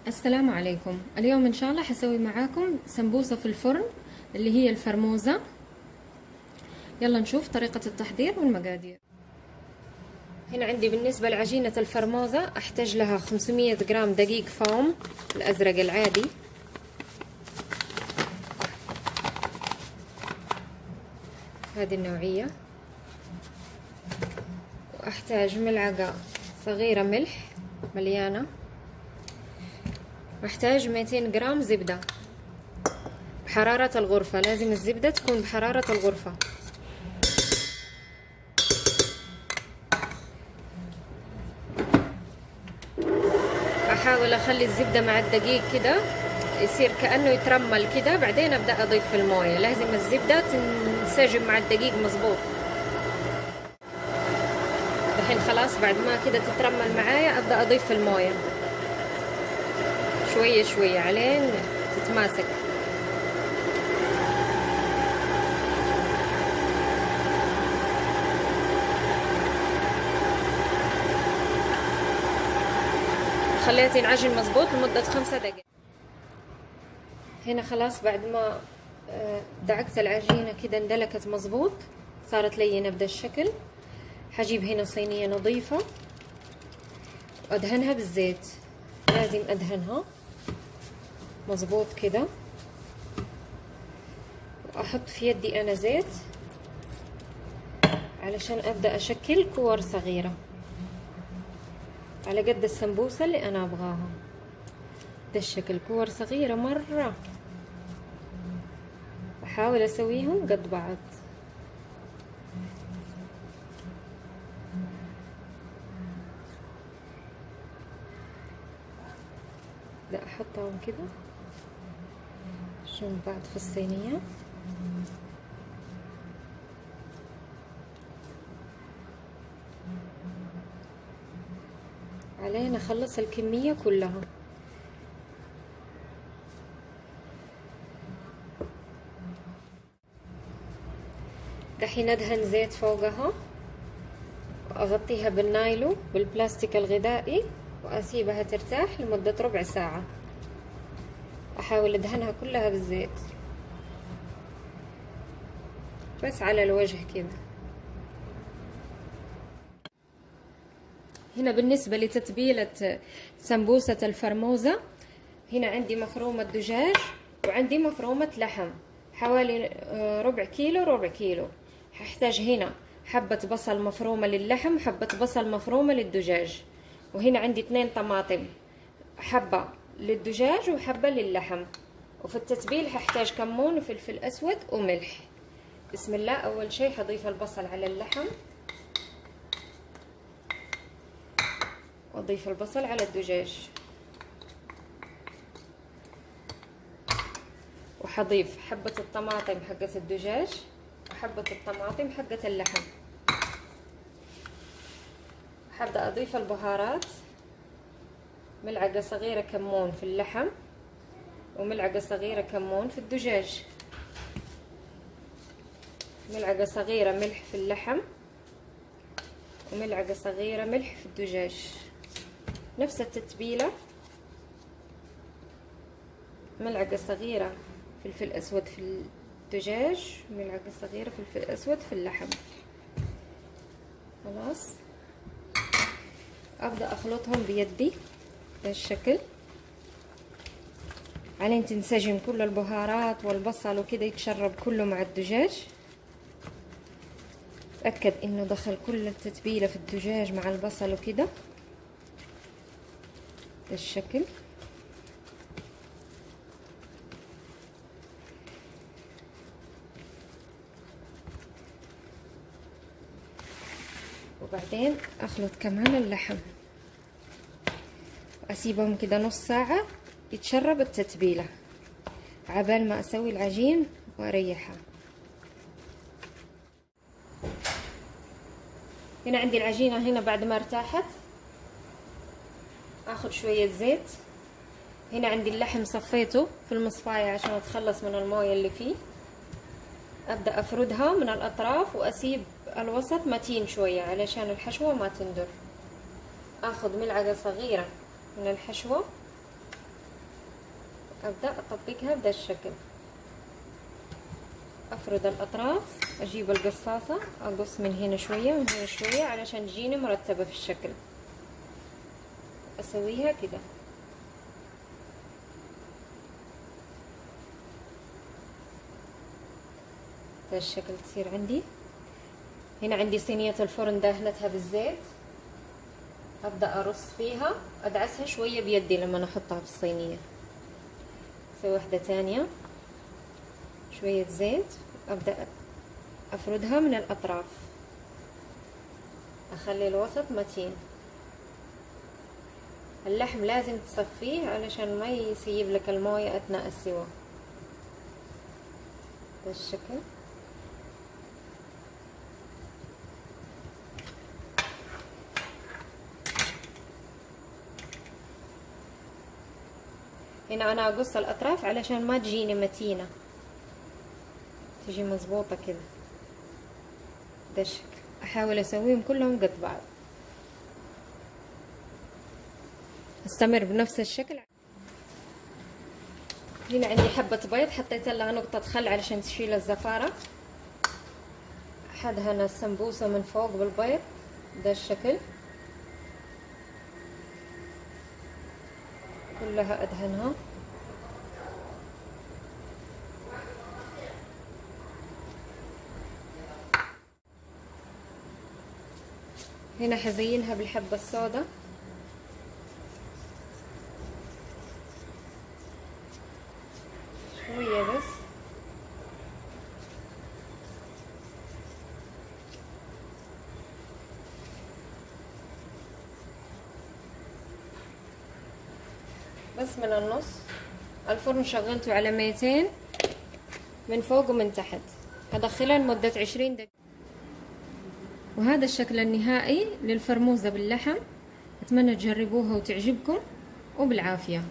السلام عليكم. اليوم ان شاء الله حسوي معاكم سمبوسة في الفرن اللي هي الفرموزة. يلا نشوف طريقة التحضير والمقادير. هنا عندي بالنسبة لعجينة الفرموزة احتاج لها 500 جرام دقيق فوم الازرق العادي، هذه النوعية، واحتاج ملعقة صغيرة ملح مليانة، واحتاج 200 جرام زبدة بحرارة الغرفة، لازم الزبدة تكون بحرارة الغرفة. احاول اخلي الزبدة مع الدقيق كده يصير كأنه يترمل كده، بعدين ابدأ اضيف في الموية. لازم الزبدة تنسجم مع الدقيق مظبوط. الحين خلاص بعد ما كده تترمل معايا ابدأ اضيف في الموية شوية شوية علين تتماسك. خليت ينعجن مظبوط لمدة 5 دقائق. هنا خلاص بعد ما دعكت العجينة كده اندلكت مظبوط، صارت لينة بدا الشكل. حجيب هنا صينية نظيفة وادهنها بالزيت، لازم ادهنها مظبوط كده، واحط في يدي انا زيت علشان ابدأ اشكل كور صغيرة على قد السمبوسة اللي انا ابغاها. ده الشكل، كور صغيرة مرة، احاول اسويهم قد بعض. ده احطهم كده جنب بعض في الصينية. علينا اخلص الكمية كلها. دحين ادهن زيت فوقها واغطيها بالنايلو بالبلاستيك الغذائي واسيبها ترتاح لمدة ربع ساعة. احاول ادهنها كلها بالزيت بس على الوجه كده. هنا بالنسبة لتتبيلة سمبوسة الفرموزة، هنا عندي مفرومة دجاج وعندي مفرومة لحم حوالي ربع كيلو ربع كيلو. هحتاج هنا حبة بصل مفرومة للحم، حبة بصل مفرومة للدجاج، وهنا عندي 2 طماطم، حبة للدجاج وحبة للحم. وفي التتبيل هحتاج كمون وفلفل اسود وملح. بسم الله. اول شيء هضيف البصل على اللحم، واضيف البصل على الدجاج، وحضيف حبة الطماطم حقة الدجاج وحبة الطماطم حقة اللحم. حبدأ اضيف البهارات، ملعقة صغيرة كمون في اللحم وملعقة صغيرة كمون في الدجاج، ملعقة صغيرة ملح في اللحم وملعقة صغيرة ملح في الدجاج. نفس التتبيلة، ملعقة صغيرة فلفل اسود في الدجاج وملعقة صغيرة فلفل اسود في اللحم. خلاص ابدأ اخلطهم بيدي بهالشكل علين تنسجم كل البهارات والبصل وكده يتشرب كله مع الدجاج. اتأكد انه دخل كل التتبيلة في الدجاج مع البصل وكده بالشكل. وبعدين اخلط كمان اللحم واسيبهم كده نص ساعة يتشرب التتبيلة عبال ما اسوي العجين واريحها. هنا عندي العجينة، هنا بعد ما ارتاحت اخذ شوية زيت. هنا عندي اللحم صفيته في المصفاية عشان اتخلص من الموية اللي فيه. ابدأ افردها من الاطراف واسيب الوسط متين شوية علشان الحشوة ما تندر. اخذ ملعقة صغيرة من الحشوة ابدأ اطبقها بهذا الشكل. افرد الاطراف، اجيب القصاصة اقص من هنا شوية ومن هنا شوية علشان تجيني مرتبة في الشكل. اسويها كده. بهذا الشكل تصير عندي. هنا عندي صينية الفرن دهنتها بالزيت، ابدأ ارص فيها، ادعسها شوية بيدي لما احطها في الصينية. اسوي واحدة تانية، شوية زيت، ابدأ افردها من الاطراف، اخلي الوسط متين. اللحم لازم تصفيه علشان ما يسيب لك الموية اثناء السوا. بالشكل. هنا انا اقص الاطراف علشان ما تجيني متينة، تجي مظبوطة كده. ده الشكل. احاول اسويهم كلهم قد بعض، استمر بنفس الشكل. هنا عندي حبة بيض حطيت لها نقطة خل علشان تشيل الزفارة. حدهن السمبوسة من فوق بالبيض. ده الشكل. كلها ادهنها. هنا حزينها بالحبة السوداء. شوية بس. بس من النص. الفرن شغلته على 200 من فوق ومن تحت. هدخلها لمدة 20 دقيقة. وهذا الشكل النهائي للفرموزة باللحم. أتمنى تجربوها وتعجبكم، وبالعافية.